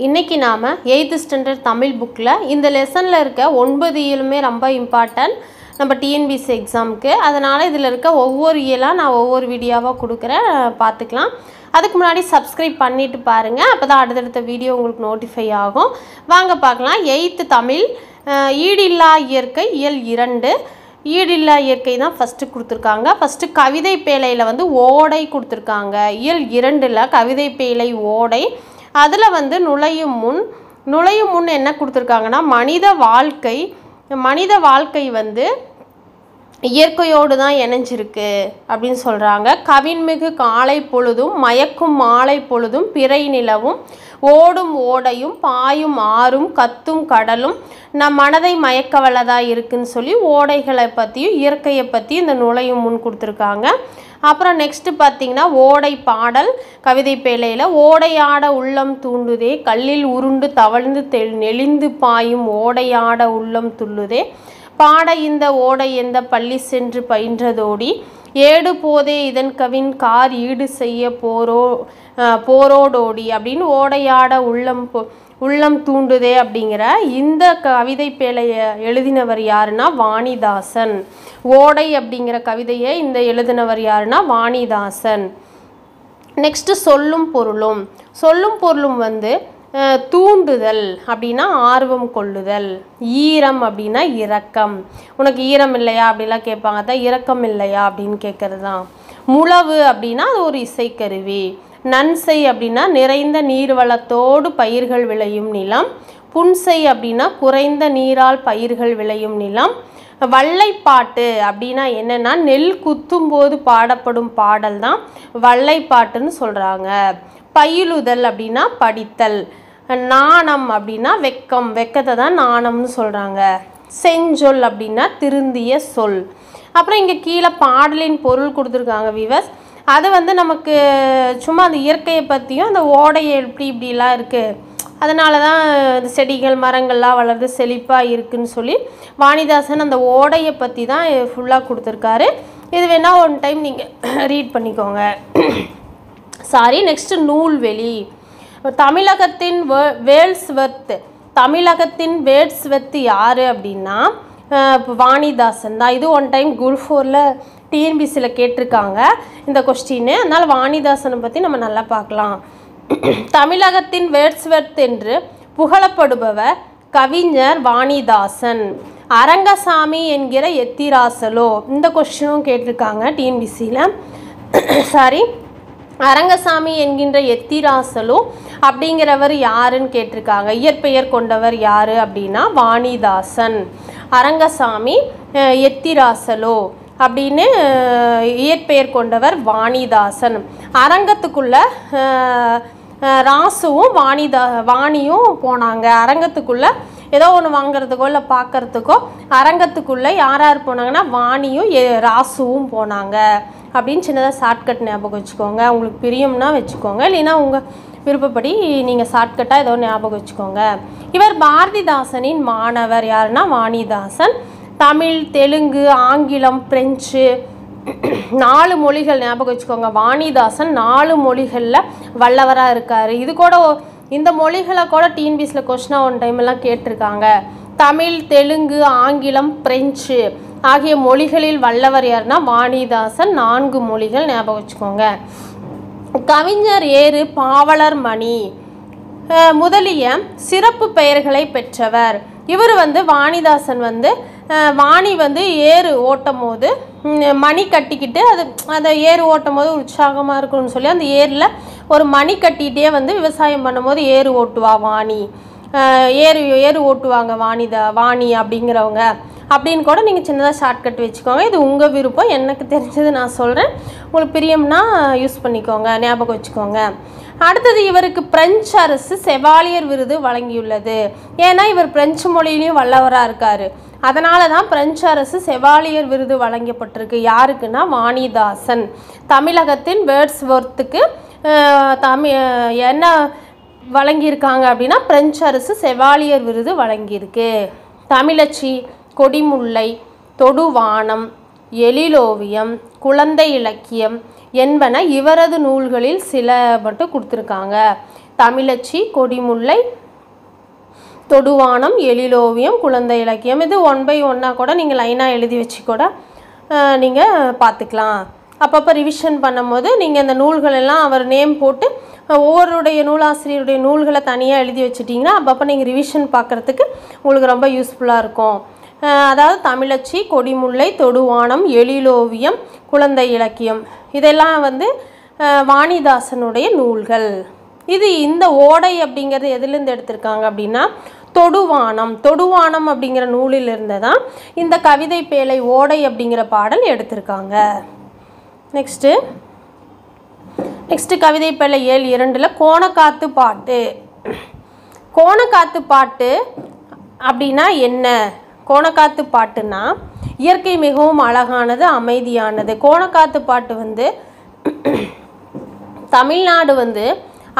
இன்னைக்கு நாம 8th standard Tamil புக்ல இந்த லெசன்ல இருக்க 9 இயலுமே ரொம்ப இம்பார்ட்டன்ட் நம்ம டிஎன்பிஎஸ்சி எக்ஸாம்க்கு. அதனால இதில் இருக்க ஒவ்வொரு இயலாக நான் ஒவ்வொரு வீடியோவாக கொடுக்குறேன், பார்த்துக்கலாம். அதுக்கு முன்னாடி சப்ஸ்கிரைப் பண்ணிட்டு பாருங்கள், அப்போ தான் அடுத்தடுத்த வீடியோ உங்களுக்கு நோட்டிஃபை ஆகும். வாங்க பார்க்கலாம். 8th தமிழ் ஈடில்லா இயற்கை இயல் 2 ஈடில்லா இயற்கை தான் ஃபஸ்ட்டு கொடுத்துருக்காங்க. ஃபஸ்ட்டு கவிதை பேழையில் வந்து ஓடை கொடுத்துருக்காங்க. இயல் 2ல் கவிதை பேழை ஓடை. அதில் வந்து நுழையும் முன் என்ன கொடுத்துருக்காங்கன்னா, மனித வாழ்க்கை வந்து இயற்கையோடு தான் இணைஞ்சிருக்கு அப்படின்னு சொல்கிறாங்க. கவின்மிகு காலை பொழுதும் மயக்கும் மாலை பொழுதும் பிறை நிலவும் ஓடும் ஓடையும் பாயும் ஆறும் கத்தும் கடலும் நம் மனதை மயக்க வல்லதாக இருக்குன்னு சொல்லி ஓடைகளை பற்றியும் இயற்கையை பற்றி இந்த நுழையும் முன் கொடுத்துருக்காங்க. அப்புறம் நெக்ஸ்ட்டு பார்த்திங்கன்னா ஓடை பாடல் கவிதை பேழையில் ஓடையாட உள்ளம் தூண்டுதே கல்லில் உருண்டு தவழ்ந்து நெளிந்து பாயும் ஓடையாட உள்ளம் துள்ளுதே பாட இந்த ஓடை எந்த பள்ளி சென்று பயின்றதோடி ஏடு போதே இதன் கவின் கார் ஈடு செய்ய போரோடோடி அப்படின்னு ஓடையாட உள்ளம் தூண்டுதே அப்படிங்கிற இந்த கவிதை பேழையை எழுதினவர் யாருன்னா வாணிதாசன். ஓடை அப்படிங்கிற கவிதையை இந்த எழுதினவர் யாருன்னா வாணிதாசன். நெக்ஸ்ட்டு சொல்லும் பொருளும் வந்து தூண்டுதல் அப்படின்னா ஆர்வம் கொள்ளுதல், ஈரம் அப்படின்னா இரக்கம். உனக்கு ஈரம் இல்லையா அப்படிலாம் கேட்பாங்க, தான் இரக்கம் இல்லையா அப்படின்னு கேட்குறது தான். முழவு அப்படின்னா அது ஒரு இசைக்கருவி. நன்சை அப்படின்னா நிறைந்த நீர்வளத்தோடு பயிர்கள் விளையும் நிலம். புன்சை அப்படின்னா குறைந்த நீரால் பயிர்கள் விளையும் நிலம். வல்லைப்பாட்டு அப்படின்னா என்னென்னா நெல் குத்தும் போது பாடப்படும் பாடல் தான் வல்லைப்பாட்டுன்னு சொல்கிறாங்க. பயிலுதல் அப்படின்னா படித்தல். நாணம் அப்படின்னா வெக்கத்தை தான் நாணம்னு சொல்கிறாங்க. செஞ்சொல் அப்படின்னா திருந்திய சொல். அப்புறம் இங்கே கீழே பாடலின் பொருள் கொடுத்துருக்காங்க விவஸ். அது வந்து நமக்கு சும்மா அந்த இயற்கையை பற்றியும் அந்த ஓடையை இப்படிலாம் இருக்குது, அதனால தான் இந்த செடிகள் மரங்கள்லாம் வளர்ந்து செழிப்பாக இருக்குதுன்னு சொல்லி வாணிதாசன் அந்த ஓடையை பற்றி தான் ஃபுல்லாக கொடுத்துருக்காரு. இது வேணால் ஒன் டைம் நீங்கள் ரீட் பண்ணிக்கோங்க. நெக்ஸ்ட்டு நூல்வெளி. தமிழகத்தின் வேர்ட்ஸ்வர்த் யார் அப்படின்னா வாணிதாசன் தான். இது ஒன் டைம் குரூப் 4ல் டிஎன்பிசியில் கேட்டிருக்காங்க இந்த கொஸ்டின்னு, அதனால் வாணிதாசனை பற்றி நம்ம நல்லா பார்க்கலாம். தமிழகத்தின் வேர்ட்ஸ்வர்த் என்று புகழப்படுபவர் கவிஞர் வாணிதாசன். அரங்கசாமி என்கிற எத்திராசலோ, இந்த கொஸ்டினும் கேட்டிருக்காங்க டிஎன்பிசியில். அரங்கசாமி என்கின்ற எத்திராசலோ அப்படிங்கிறவர் யாருன்னு கேட்டிருக்காங்க. இயற்பெயர் கொண்டவர் யார் அப்படின்னா வாணிதாசன். அரங்கசாமி எத்திராசலோ அப்படின்னு இயற்பெயர் கொண்டவர் வாணிதாசன். அரங்கத்துக்குள்ள ராசுவும் வாணியும் போனாங்க. அரங்கத்துக்குள்ளே ஏதோ ஒன்று வாங்கிறதுக்கோ இல்லை பார்க்குறதுக்கோ அரங்கத்துக்குள்ளே யார் போனாங்கன்னா வாணியும் ராசுவும் போனாங்க அப்படின்னு சின்னதாக ஷார்ட்கட் ஞாபகம் வச்சுக்கோங்க. உங்களுக்கு பிரியம்னா வச்சுக்கோங்க, இல்லைன்னா உங்கள் விருப்பப்படி நீங்கள் ஷார்ட்கட்டாக ஏதோ ஞாபகம் வச்சுக்கோங்க. இவர் பாரதிதாசனின் மாணவர். யாருன்னா வாணிதாசன். தமிழ், தெலுங்கு, ஆங்கிலம், பிரெஞ்சு 4 மொழிகள் ஞாபகம் வச்சுக்கோங்க. வாணிதாசன் 4 மொழிகளில் வல்லவராக இருக்கார். இது கூட இந்த மொழிகளை கூட டிஎன்பிஎஸ்சியில் கொஸ்டினாக ஒன் டைம் எல்லாம் கேட்டிருக்காங்க. தமிழ், தெலுங்கு, ஆங்கிலம், பிரெஞ்சு ஆகிய மொழிகளில் வல்லவர் யாருன்னா வாணிதாசன். 4 மொழிகள் ஞாபகம் வச்சுக்கோங்க. கவிஞர் ஏறு, பாவலர் மணி முதலிய சிறப்பு பெயர்களை பெற்றவர். இவர் வந்து வாணிதாசன் வந்து வாணி வந்து ஏறு ஓட்டும் போது மணி கட்டிக்கிட்டு அந்த ஏறு ஓட்டும் போது உற்சாகமாக இருக்கணும்னு சொல்லி அந்த ஏரில் ஒரு மணி கட்டிகிட்டே வந்து விவசாயம் பண்ணும்போது ஏறு ஓட்டுவா வாணி. ஏறு ஓட்டுவாங்க வாணி அப்படிங்கிறவங்க அப்படின்னு கூட நீங்கள் சின்னதாக ஷார்ட்கட் வச்சுக்கோங்க. இது உங்கள் விருப்பம், எனக்கு தெரிஞ்சது நான் சொல்கிறேன். உங்களுக்கு பிரியம்னா யூஸ் பண்ணிக்கோங்க, ஞாபகம் வச்சுக்கோங்க. அடுத்தது, இவருக்கு பிரெஞ்சு அரசு செவாலியர் விருது வழங்கியுள்ளது. ஏன்னா இவர் பிரெஞ்சு மொழியிலையும் வல்லவராக இருக்கார், அதனால தான் பிரெஞ்சு அரசு செவாலியர் விருது வழங்கப்பட்டிருக்கு. யாருக்குன்னா வாணிதாசன். தமிழகத்தின் வேர்ட்ஸ்வர்த்துக்கு என்ன வழங்கியிருக்காங்க அப்படின்னா பிரெஞ்சு அரசு செவாலியர் விருது வழங்கியிருக்கு. தமிழச்சி, கொடிமுல்லை, தொடுவானம், எழிலோவியம், குழந்தை இலக்கியம் என்பன இவரது நூல்களில் சில மட்டும் கொடுத்துருக்காங்க. தமிழச்சி, கொடிமுல்லை, தொடுவானம், எழிலோவியம், குழந்தை இலக்கியம். இது 1 by 1 கூட நீங்கள் லைனாக எழுதி வச்சு கூட நீங்கள் பார்த்துக்கலாம். அப்பப்போ ரிவிஷன் பண்ணும்போது நீங்கள் இந்த நூல்கள் எல்லாம் அவர் நேம் போட்டு ஒவ்வொருடைய நூலாசிரியருடைய நூல்களை தனியாக எழுதி வச்சுட்டிங்கன்னா அப்பப்போ நீங்கள் ரிவிஷன் பார்க்குறதுக்கு உங்களுக்கு ரொம்ப யூஸ்ஃபுல்லாக இருக்கும். அதாவது தமிழச்சி, கொடிமுல்லை, தொடுவானம், எழிலோவியம், குழந்தை இலக்கியம் இதெல்லாம் வந்து வாணிதாசனுடைய நூல்கள். இது இந்த ஓடை அப்படிங்கிறது எதுலேருந்து எடுத்திருக்காங்க அப்படின்னா தொடுவானம் அப்படிங்கிற நூலிலிருந்து தான் இந்த கவிதை பேழை ஓடை அப்படிங்கிற பாடல் எடுத்திருக்காங்க. நெக்ஸ்ட்டு கவிதை பேழை 7:2 கோணக்காத்து பாட்டு. கோணக்காத்து பாட்டு அப்படின்னா என்ன? கோணக்காத்து பாட்டுன்னா இயற்கை மிகவும் அழகானது, அமைதியானது. கோணக்காத்து பாட்டு வந்து தமிழ்நாடு வந்து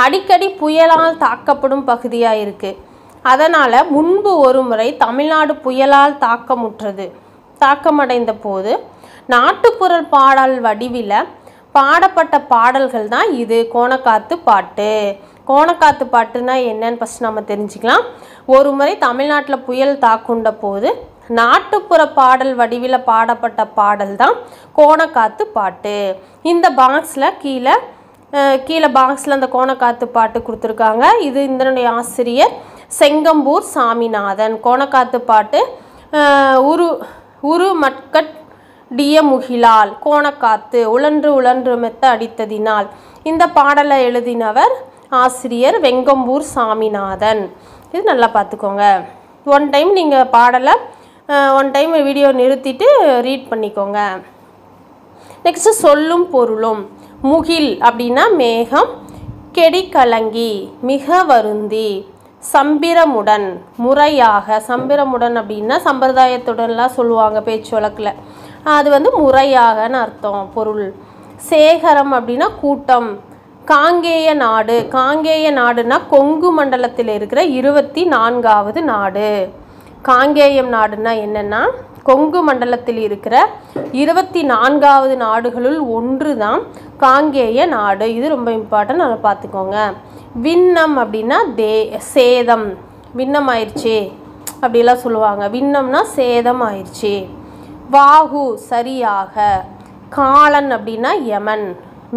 அடிக்கடி புயலால் தாக்கப்படும் பகுதியாக இருக்குது. அதனால் முன்பு ஒரு முறை தமிழ்நாடு புயலால் தாக்கமடைந்த போது நாட்டுப்புற பாடல் வடிவில் பாடப்பட்ட பாடல்கள் தான் இது கோணக்காத்து பாட்டு. கோணக்காத்து பாட்டுனா என்னன்னு ஃபஸ்ட் நம்ம தெரிஞ்சுக்கலாம். ஒரு முறை தமிழ்நாட்டில் புயல் தாக்குண்ட போது நாட்டுப்புற பாடல் வடிவில் பாடப்பட்ட பாடல் தான் கோணக்காத்து பாட்டு. இந்த பாக்ஸில் கீழே பாக்ஸில் அந்த கோணக்காத்து பாட்டு கொடுத்துருக்காங்க. இது இதனுடைய ஆசிரியர் செங்கம்பூர் சாமிநாதன். கோணக்காத்து பாட்டு உரு மட்கட் டிய முகிலால் கோணக்காத்து உழன்று மெத்த அடித்ததினால். இந்த பாடலை எழுதினவர் ஆசிரியர் வெங்கம்பூர் சாமிநாதன். இது நல்லா பார்த்துக்கோங்க. 1 டைம் நீங்கள் பாடலை 1 டைம் வீடியோ நிறுத்திட்டு ரீட் பண்ணிக்கோங்க. நெக்ஸ்ட்டு சொல்லும் பொருளும். முகில் அப்படின்னா மேகம், கெடி கலங்கி, மிக வருந்தி, சம்பிரமுடன், முறையாக. சம்பிரமுடன் அப்படின்னா சம்பிரதாயத்துடன்லாம் சொல்லுவாங்க பேச்சு வழக்கில், அது வந்து முறையாகன்னு அர்த்தம் பொருள். சேகரம் அப்படின்னா கூட்டம். காங்கேய நாடு. காங்கேய நாடுனா கொங்கு மண்டலத்தில் இருக்கிற 24வது நாடு. காங்கேயம் நாடுனா என்னென்னா கொங்கு மண்டலத்தில் இருக்கிற 24வது நாடுகளுள் ஒன்று தான் காங்கேய நாடு. இது ரொம்ப இம்பார்ட்டன்ட், நல்லா பார்த்துக்கோங்க. விண்ணம் அப்படின்னா சேதம். விண்ணம் ஆயிடுச்சு அப்படிலாம் சொல்லுவாங்க. விண்ணம்னா சேதம் ஆயிடுச்சு. வாகு சரியாக. காலன் அப்படின்னா யமன்.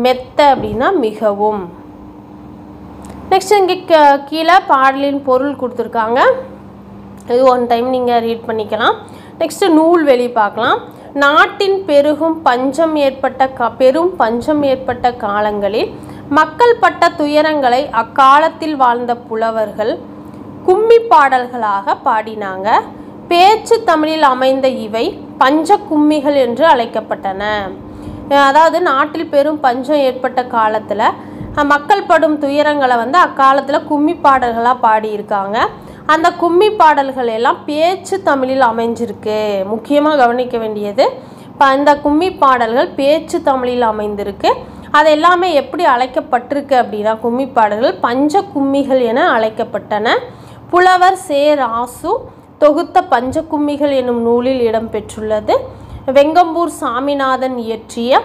மெத்த அப்படின்னா மிகவும். நெக்ஸ்ட் இங்கே கீழே பாடலின் பொருள் கொடுத்துருக்காங்க. இது 1 டைம் நீங்கள் ரீட் பண்ணிக்கலாம். நெக்ஸ்ட்டு நூல்வெளி பார்க்கலாம். நாட்டின் பெரும் பஞ்சம் ஏற்பட்ட காலங்களில் மக்கள் பட்ட துயரங்களை அக்காலத்தில் வாழ்ந்த புலவர்கள் கும்மி பாடல்களாக பாடினாங்க. பேச்சு தமிழில் அமைந்த இவை பஞ்ச கும்மிகள் என்று அழைக்கப்பட்டன. அதாவது நாட்டில் பெரும் பஞ்சம் ஏற்பட்ட காலத்தில் மக்கள் படும் துயரங்களை வந்து அக்காலத்தில் கும்மி பாடல்களாக பாடியிருக்காங்க. அந்த கும்மி பாடல்கள் எல்லாம் பேச்சு தமிழில் அமைஞ்சிருக்கு. முக்கியமாக கவனிக்க வேண்டியது, இந்த கும்மி பாடல்கள் பேச்சு தமிழில் அமைந்திருக்கு. அது எல்லாமே எப்படி அழைக்கப்பட்டிருக்கு அப்படின்னா கும்மி பாடல்கள் பஞ்ச கும்மிகள் என அழைக்கப்பட்டன. புலவர் சே ராசு தொகுத்த பஞ்ச கும்மிகள் என்னும் நூலில் இடம்பெற்றுள்ளது. வெங்கம்பூர் சாமிநாதன் இயற்றிய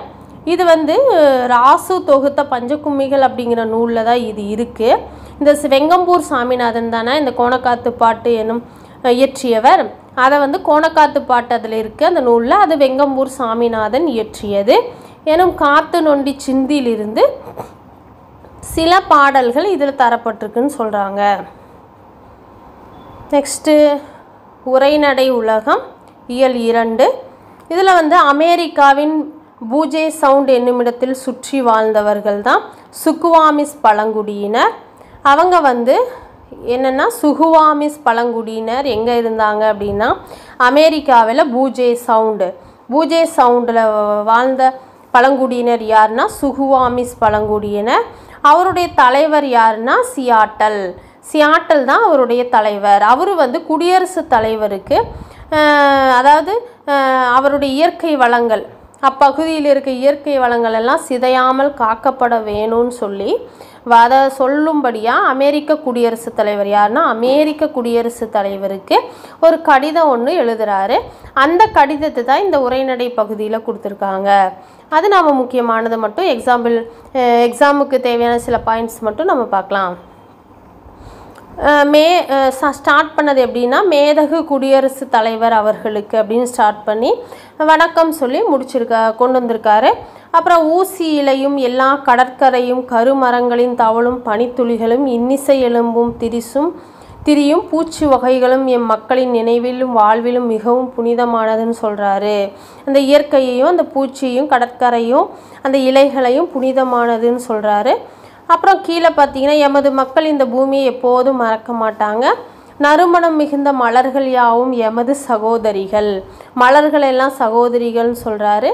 இது வந்து ராசு தொகுத்த பஞ்சகும்மிகள் அப்படிங்கிற நூலில் தான் இது இருக்குது. இந்த வெங்கம்பூர் சாமிநாதன் தானே இந்த கோணக்காத்து பாட்டு என்னும் இயற்றியவர். அதை வந்து கோணக்காத்து பாட்டு அதில் இருக்குது அந்த நூலில். அது வெங்கம்பூர் சாமிநாதன் இயற்றியது. எனும் காத்து நொண்டி சிந்தியிலிருந்து சில பாடல்கள் இதில் தரப்பட்டிருக்குன்னு சொல்கிறாங்க. நெக்ஸ்ட்டு உரைநடை உலகம் இயல் 2. இதில் வந்து அமெரிக்காவின் பூஜே சவுண்ட் என்னுமிடத்தில் சுற்றி வாழ்ந்தவர்கள் தான் சுகுவாமிஸ் பழங்குடியினர். அவங்க வந்து என்னென்னா சுகுவாமிஸ் பழங்குடியினர் எங்கே இருந்தாங்க அப்படின்னா அமெரிக்காவில் பூஜே சவுண்டில் வாழ்ந்த பழங்குடியினர் யாருன்னா சுகுவாமிஸ் பழங்குடியினர். அவருடைய தலைவர் யாருன்னா சியாட்டல் தான் அவருடைய தலைவர். அவர் வந்து குடியரசுத் தலைவருக்கு அதாவது அவருடைய இயற்கை வளங்கள் அப்பகுதியில் இருக்க இயற்கை வளங்கள் எல்லாம் சிதையாமல் காக்கப்பட வேணும்னு சொல்லி அதை சொல்லும்படியாக அமெரிக்க குடியரசுத் தலைவர் யாருன்னா அமெரிக்க குடியரசுத் தலைவருக்கு ஒரு கடிதம் ஒன்று எழுதுகிறாரு. அந்த கடிதத்தை தான் இந்த உரைநடை பகுதியில் கொடுத்துருக்காங்க. அது நம்ம முக்கியமானது மட்டும் எக்ஸாமுக்கு தேவையான சில பாயிண்ட்ஸ் மட்டும் நம்ம பார்க்கலாம். ஸ்டார்ட் பண்ணது எப்படின்னா, மேதகு குடியரசுத் தலைவர் அவர்களுக்கு அப்படின்னு ஸ்டார்ட் பண்ணி வணக்கம் சொல்லி கொண்டு வந்திருக்காரு. அப்புறம் ஊசி இலையும் எல்லா கடற்கரையும் கருமரங்களின் தவளும் பனித்துளிகளும் இன்னிசை எலும்பும் திரியும் பூச்சி வகைகளும் எம் மக்களின் நினைவிலும் வாழ்விலும் மிகவும் புனிதமானதுன்னு சொல்கிறாரு. அந்த இயற்கையையும் அந்த பூச்சியையும் கடற்கரையும் அந்த இலைகளையும் புனிதமானதுன்னு சொல்கிறாரு. அப்புறம் கீழே பார்த்தீங்கன்னா, எமது மக்கள் இந்த பூமியை எப்போதும் மறக்க மாட்டாங்க. நறுமணம் மிகுந்த மலர்கள் யாவும் எமது சகோதரிகள், மலர்கள் எல்லாம் சகோதரிகள்னு சொல்கிறாரு.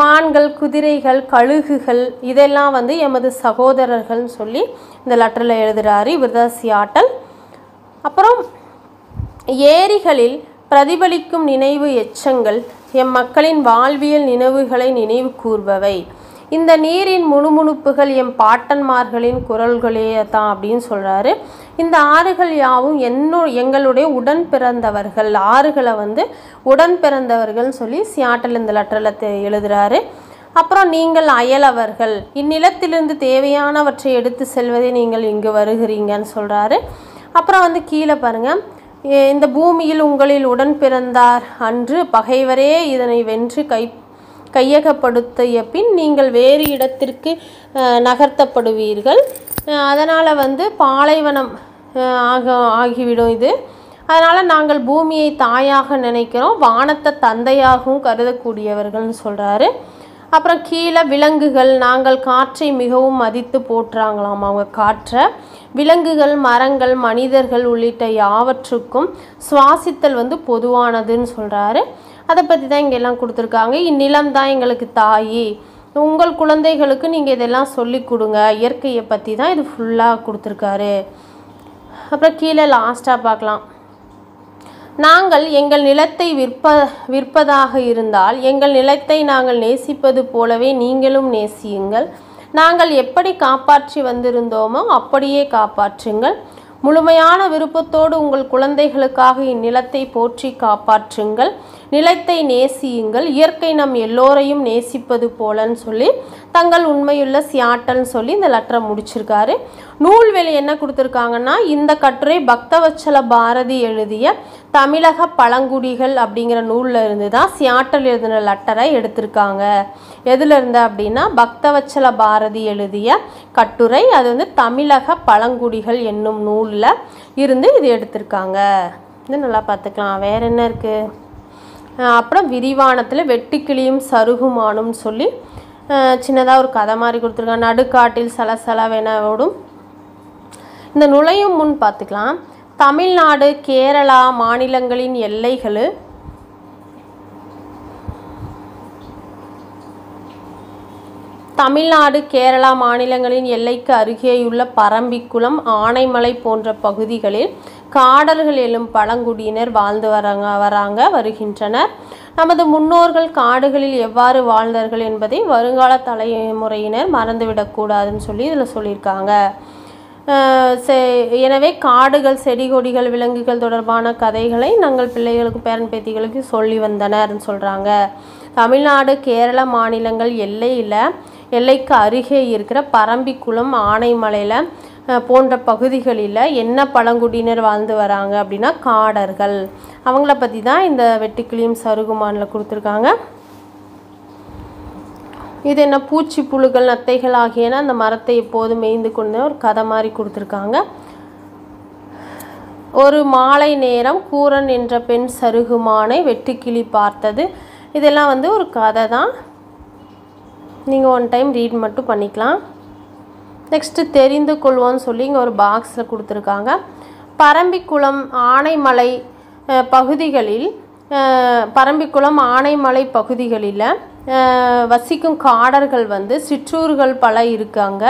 மான்கள், குதிரைகள், கழுகுகள் இதெல்லாம் வந்து எமது சகோதரர்கள்னு சொல்லி இந்த லெட்டரில் எழுதுகிறாரு. இவர் தான் சியாட்டல். அப்புறம் ஏரிகளில் பிரதிபலிக்கும் நினைவு எச்சங்கள் எம் மக்களின் வாழ்வியல் நினைவுகளை நினைவு கூர்பவை. இந்த நீரின் முணுமுணுப்புகள் எம் பாட்டன்மார்களின் குரல்களே தான் அப்படின்னு சொல்கிறாரு. இந்த ஆறுகள் யாவும் எங்களுடைய உடன் பிறந்தவர்கள், ஆறுகளை வந்து உடன் பிறந்தவர்கள்னு சொல்லி சியாட்டல் இந்த லெட்டரில் எழுதுகிறாரு. அப்புறம் நீங்கள் அயலவர்கள், இந்நிலத்திலிருந்து தேவையானவற்றை எடுத்து செல்வதை நீங்கள் இங்கு வருகிறீங்கன்னு சொல்கிறாரு. அப்புறம் வந்து கீழே பாருங்கள், இந்த பூமியில் உங்களில் உடன் பிறந்தார் அன்று பகைவரே இதனை வென்று கையகப்படுத்திய பின் நீங்கள் வேறு இடத்திற்கு நகர்த்தப்படுவீர்கள். அதனால் வந்து பாலைவனம் ஆகிவிடும் இது. அதனால் நாங்கள் பூமியை தாயாக நினைக்கிறோம், வானத்தை தந்தையாகவும் கருதக்கூடியவர்கள்னு சொல்கிறாரு. அப்புறம் கீழே விலங்குகள், நாங்கள் காற்றை மிகவும் மதித்து போற்றுறாங்களாம் அவங்க காற்றை. விலங்குகள், மரங்கள், மனிதர்கள் உள்ளிட்ட யாவற்றுக்கும் சுவாசித்தல் வந்து பொதுவானதுன்னு சொல்கிறாரு. அதை பற்றி தான் இங்கே எல்லாம் கொடுத்துருக்காங்க. இந்நிலம் தான் எங்களுக்கு தாயி, உங்கள் குழந்தைகளுக்கு நீங்கள் இதெல்லாம் சொல்லி கொடுங்க, இயற்கையை பற்றி தான் இது ஃபுல்லாக கொடுத்துருக்காரு. அப்புறம் கீழே லாஸ்ட்டாக பார்க்கலாம். நாங்கள் எங்கள் நிலத்தை விற்பதாக இருந்தால் எங்கள் நிலத்தை நாங்கள் நேசிப்பது போலவே நீங்களும் நேசியுங்கள். நாங்கள் எப்படி காப்பாற்றி வந்திருந்தோமோ அப்படியே காப்பாற்றுங்கள். முழுமையான விருப்பத்தோடு உங்கள் குழந்தைகளுக்காக இந்நிலத்தை போற்றி காப்பாற்றுங்கள். நிலத்தை நேசியுங்கள், இயற்கை நம் எல்லோரையும் நேசிப்பது போலன்னு சொல்லி தங்கள் உண்மையுள்ள சியாட்டல்னு சொல்லி இந்த லெட்டரை முடிச்சிருக்காரு. நூல்வெளி என்ன கொடுத்துருக்காங்கன்னா, இந்த கட்டுரை பக்தவச்சல பாரதி எழுதிய தமிழக பழங்குடிகள் அப்படிங்கிற நூலில் இருந்து தான் சியாட்டல் எழுதின லெட்டரை எடுத்திருக்காங்க. எதில் இருந்து அப்படின்னா, பக்தவச்சல பாரதி எழுதிய கட்டுரை, அது வந்து தமிழக பழங்குடிகள் என்னும் நூலில் இருந்து இது எடுத்திருக்காங்க. இது நல்லா பார்த்துக்கலாம். வேறு என்ன இருக்குது? அப்புறம் விரிவானத்தில் வெட்டுக்கிளியும் சருகுமானும் சொல்லி சின்னதாக ஒரு கதை மாதிரி கொடுத்துருக்காங்க. நடுக்காட்டில் சலசலவென ஓடும். இந்த நுழையும் முன் பார்த்துக்கலாம். தமிழ்நாடு, கேரளா மாநிலங்களின் எல்லைகள் தமிழ்நாடு, கேரளா மாநிலங்களின் எல்லைக்கு அருகேயுள்ள பரம்பிக்குளம், ஆனைமலை போன்ற பகுதிகளில் காடர்கள் எழும் பழங்குடியினர் வாழ்ந்து வருகின்றனர். நமது முன்னோர்கள் காடுகளில் எவ்வாறு வாழ்ந்தார்கள் என்பதை வருங்கால தலைமுறையினர் மறந்துவிடக்கூடாதுன்னு சொல்லி இதில் சொல்லியிருக்காங்க. எனவே காடுகள், செடி கொடிகள், விலங்குகள் தொடர்பான கதைகளை நாங்கள் பிள்ளைகளுக்கு, பேரன் பேத்திகளுக்கு சொல்லி வந்தனர்னு சொல்கிறாங்க. தமிழ்நாடு, கேரள மாநிலங்கள் எல்லைக்கு அருகே இருக்கிற பரம்பிக்குளம், ஆனைமலையில் போன்ற பகுதிகளில் என்ன பழங்குடியினர் வாழ்ந்து வராங்க அப்படின்னா காடர்கள். அவங்கள பற்றி தான் இந்த வெட்டுக்கிளியும் சருகுமானில் கொடுத்துருக்காங்க. இது என்ன, பூச்சி புழுகள், நத்தைகள் ஆகியன அந்த மரத்தை எப்போதும் மேய்ந்து கொண்டு ஒரு கதை மாதிரி கொடுத்துருக்காங்க. ஒரு மாலை நேரம் கூரன் என்ற பெண் சருகுமானை வெட்டுக்கிளி பார்த்தது. இதெல்லாம் வந்து ஒரு கதை தான், நீங்கள் ஒன் டைம் ரீட் மட்டும் பண்ணிக்கலாம். நெக்ஸ்ட்டு தெரிந்து கொள்வோன்னு சொல்லி இங்கே ஒரு பாக்ஸில் கொடுத்துருக்காங்க. பரம்பிக்குளம், ஆனைமலை பகுதிகளில் வசிக்கும் காடர்கள் வந்து சிற்றூர்கள் பல இருக்காங்க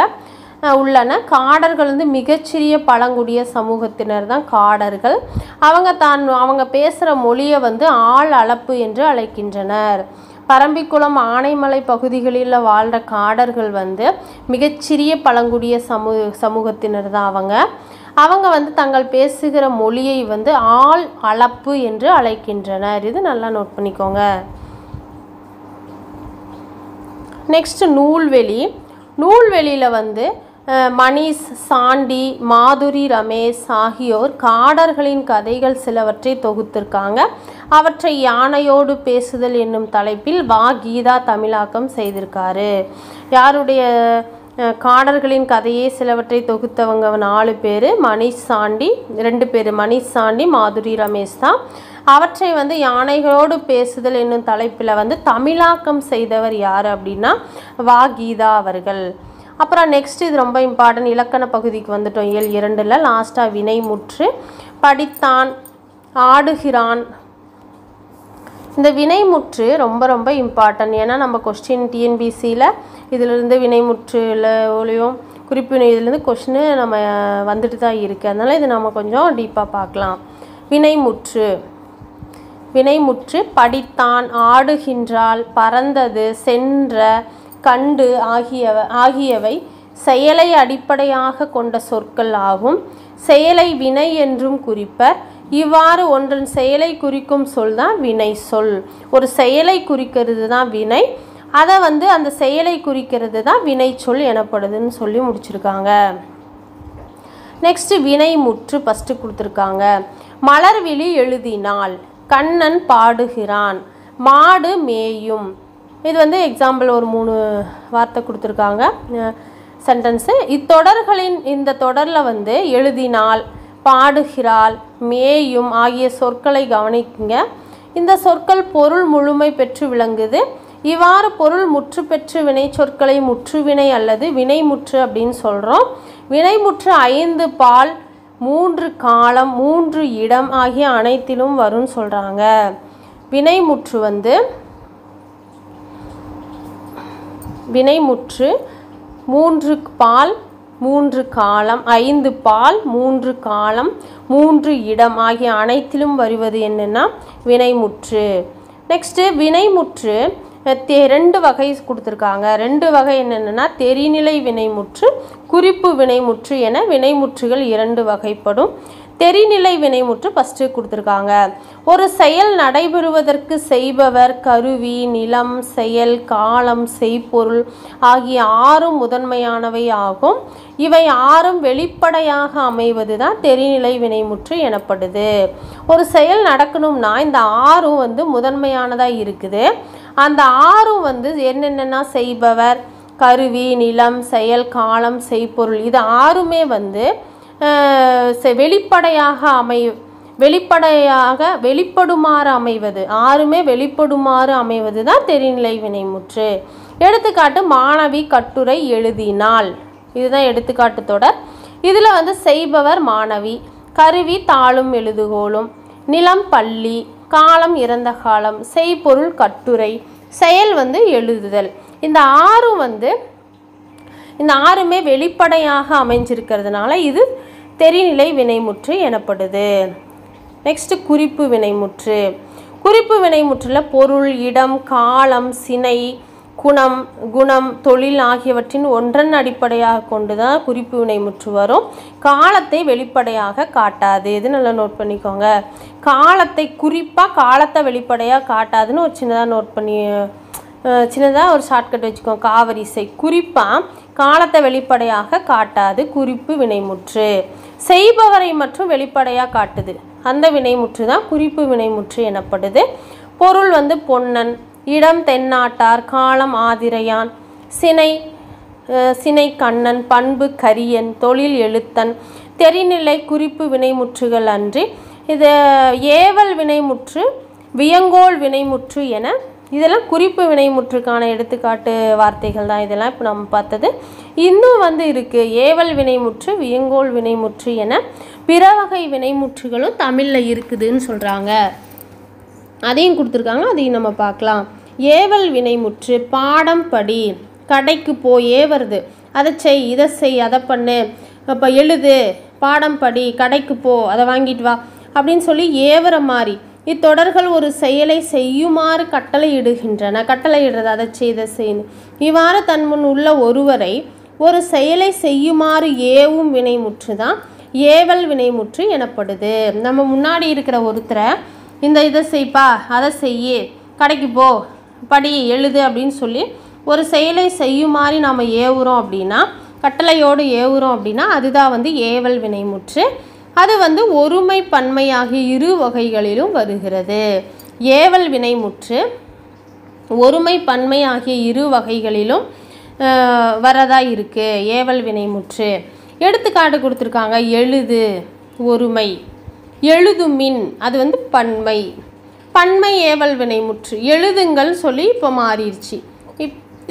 உள்ளன. காடர்கள் வந்து மிகச்சிறிய பழங்குடிய சமூகத்தினர் தான் காடர்கள். அவங்க பேசுகிற மொழியை வந்து ஆள் அளப்பு என்று அழைக்கின்றனர். பரம்பிக்குளம், ஆனைமலை பகுதிகளில் வாழ்கிற காடர்கள் வந்து மிகச்சிறிய பழங்குடிய சமூகத்தினர் தான் அவங்க வந்து தங்கள் பேசுகிற மொழியை வந்து ஆள் அளப்பு என்று அழைக்கின்றனர். இது நல்லா நோட் பண்ணிக்கோங்க. நெக்ஸ்ட் நூல்வெளியில் வந்து மணிஷ், சாண்டி, மாதுரி ரமேஷ் ஆகியோர் காடர்களின் கதைகள் சிலவற்றை தொகுத்திருக்காங்க. அவற்றை யானையோடு பேசுதல் என்னும் தலைப்பில் வா. கீதா தமிழாக்கம் செய்திருக்காரு. யாருடைய காடர்களின் கதையை சிலவற்றை தொகுத்தவங்க 4 பேர். மணிஷ், சாண்டி 2 பேர். மணிஷ், சாண்டி, மாதுரி ரமேஷ் தான். அவற்றை யானைகளோடு பேசுதல் என்னும் தலைப்பில் தமிழாக்கம் செய்தவர் யார் அப்படின்னா வா. கீதா அவர்கள். அப்புறம் நெக்ஸ்ட் இது ரொம்ப இம்பார்ட்டன்ட், இலக்கண பகுதிக்கு வந்துட்டோம். இயல் 2ல் லாஸ்ட்டாக வினைமுற்று. படித்தான், ஆடுகிறான். இந்த வினைமுற்று ரொம்ப ரொம்ப இம்பார்ட்டன்ட். ஏன்னா நம்ம கொஸ்டின் டிஎன்பிசியில் இதிலிருந்து வினைமுற்றுலையும் குறிப்பு இதுலேருந்து கொஸ்டின் நம்ம வந்துட்டு தான் இருக்குது. அதனால் இது நம்ம கொஞ்சம் டீப்பாக பார்க்கலாம். வினைமுற்று. வினைமுற்று படித்தான், ஆடுகின்றாள், பறந்தது, சென்ற, கண்டு ஆகியவை செயலை அடிப்படையாக கொண்ட சொற்கள் ஆகும். செயலை வினை என்றும் குறிப்பர். இவ்வாறு ஒன்றன் செயலை குறிக்கும் சொல் தான் வினை சொல். ஒரு செயலை குறிக்கிறது தான் வினை, அதை அந்த செயலை குறிக்கிறது தான் வினை சொல் எனப்படுதுன்னு சொல்லி முடிச்சிருக்காங்க. நெக்ஸ்ட் வினைமுற்று ஃபஸ்ட்டு கொடுத்துருக்காங்க. மலர்விழி எழுதினாள், கண்ணன் பாடுகிறான், மாடு மேயும். இது எக்ஸாம்பிள் ஒரு 3 வார்த்தை கொடுத்துருக்காங்க சென்டென்ஸு. இத்தொடர்களின் இந்த தொடரில் எழுதினாள், பாடுகிறாள், மேயும் ஆகிய சொற்களை கவனிக்குங்க. இந்த சொற்கள் பொருள் முழுமை பெற்று விளங்குது. இவ்வாறு பொருள் முற்று பெற்று வினை சொற்களை முற்றுவினை அல்லது வினைமுற்று அப்படின்னு சொல்கிறோம். வினைமுற்று 5 பால், 3 காலம், 3 இடம் ஆகிய அனைத்திலும் வரும்னு சொல்கிறாங்க. வினைமுற்று வினைமுற்று 3 பால், 3 காலம், 5 பால், 3 காலம், 3 இடம் ஆகிய அனைத்திலும் வருவது என்னென்னா வினைமுற்று. நெக்ஸ்ட்டு வினைமுற்று 2 வகை கொடுத்துருக்காங்க. 2 வகை என்னென்னா தெரிநிலை வினைமுற்று, குறிப்பு வினைமுற்று என வினைமுற்றுகள் 2 வகைப்படும். தெரிநிலை வினைமுற்று ஃபஸ்ட்டு கொடுத்துருக்காங்க. ஒரு செயல் நடைபெறுவதற்கு செய்பவர், கருவி, நிலம், செயல், காலம், செய்பொருள் ஆகிய 6 முதன்மையானவை ஆகும். இவை 6 வெளிப்படையாக அமைவது தான் தெரிநிலை வினைமுற்று எனப்படுது. ஒரு செயல் நடக்கணும்னா இந்த 6 முதன்மையானதாக இருக்குது. அந்த 6 என்னென்னா செய்பவர், கருவி, நிலம், செயல், காலம், செய்பொருள் இது 6மே வெளிப்படுமாறு அமைவது, 6மே வெளிப்படுமாறு அமைவது தான் தெரிநிலை வினைமுற்று. எடுத்துக்காட்டு மாணவி கட்டுரை எழுதினாள், இதுதான் எடுத்துக்காட்டு தொடர். இதில் செய்பவர் மாணவி, கருவி தாளும் எழுதுகோலும், நிலம் பள்ளி, காலம் இறந்த காலம், செய்பொருள் கட்டுரை, செயல் எழுதுதல். இந்த 6மே வெளிப்படையாக அமைஞ்சிருக்கிறதுனால இது தெரிநிலை வினைமுற்று எனப்படுது. நெக்ஸ்ட் குறிப்பு வினைமுற்று. குறிப்பு வினைமுற்றில் பொருள், இடம், காலம், சினை, குணம், தொழில் ஆகியவற்றின் ஒன்றன் அடிப்படையாக கொண்டு தான் குறிப்பு வினைமுற்று வரும். காலத்தை வெளிப்படையாக காட்டாது. இது நல்லா நோட் பண்ணிக்கோங்க. காலத்தை குறிப்பாக காலத்தை வெளிப்படையாக காட்டாதுன்னு ஒரு சின்னதாக ஒரு ஷார்ட்கட் வச்சுக்கோங்க. காவரிசை குறிப்பாக காலத்தை வெளிப்படையாக காட்டாது குறிப்பு வினைமுற்று. செய்பவரை மற்றும் வெளிப்படையாக காட்டுது, அந்த வினைமுற்று தான் குறிப்பு வினைமுற்று எனப்படுது. பொருள் பொன்னன், இடம் தென்னாட்டார், காலம் ஆதிரையான், சினை கண்ணன், பண்பு கரியன், தொழில் எழுத்தன். தெரிநிலை குறிப்பு வினைமுற்றுகள் அன்றி இது ஏவல் வினைமுற்று, வியங்கோல் வினைமுற்று என இதெல்லாம் குறிப்பு வினைமுற்றுக்கான எடுத்துக்காட்டு வார்த்தைகள் தான். இதெல்லாம் இப்போ நம்ம பார்த்தது. இன்னும் இருக்குது ஏவல் வினைமுற்று, வியங்கோல் வினைமுற்று என பிற வகை வினைமுற்றுகளும் தமிழில் இருக்குதுன்னு சொல்கிறாங்க. அதையும் கொடுத்துருக்காங்க, அதையும் நம்ம பார்க்கலாம். ஏவல் வினைமுற்று பாடம் படி, கடைக்கு போ ஏவருது, அதை செய், இதை செய், அதை பண்ணு, அப்போ எழுது, பாடம் படி, கடைக்கு போ, அதை வாங்கிட்டு வா அப்படின்னு சொல்லி ஏவற மாதிரி இத்தொடர்கள் ஒரு செயலை செய்யுமாறு கட்டளையிடுகின்றன. கட்டளையிடுறது, அதை செய்த செய்யணும். இவ்வாறு தன் முன் உள்ள ஒருவரை ஒரு செயலை செய்யுமாறு ஏவும் வினைமுற்று தான் ஏவல் வினைமுற்று எனப்படுது. நம்ம முன்னாடி இருக்கிற ஒருத்தரை இதை செய்ப்பா, அதை செய்ய, கடைக்கு போ, படி, எழுது அப்படின்னு சொல்லி ஒரு செயலை செய்யுமாறு நாம் ஏவுறோம் அப்படின்னா கட்டளையோடு ஏவுறோம் அப்படின்னா அதுதான் வந்து ஏவல் வினைமுற்று. அது வந்து ஒருமை பன்மையாகிய இரு வகைகளிலும் வருகிறது. ஏவல் வினைமுற்று ஒருமை பன்மை ஆகிய இரு வகைகளிலும் வரதா இருக்குது ஏவல் வினைமுற்று. எடுத்துக்காட்டு கொடுத்துருக்காங்க. எழுது ஒருமை, எழுதுமின் அது வந்து பன்மை. பன்மை ஏவல் வினைமுற்று. எழுதுங்கள் சொல்லி இப்போ மாறிடுச்சு.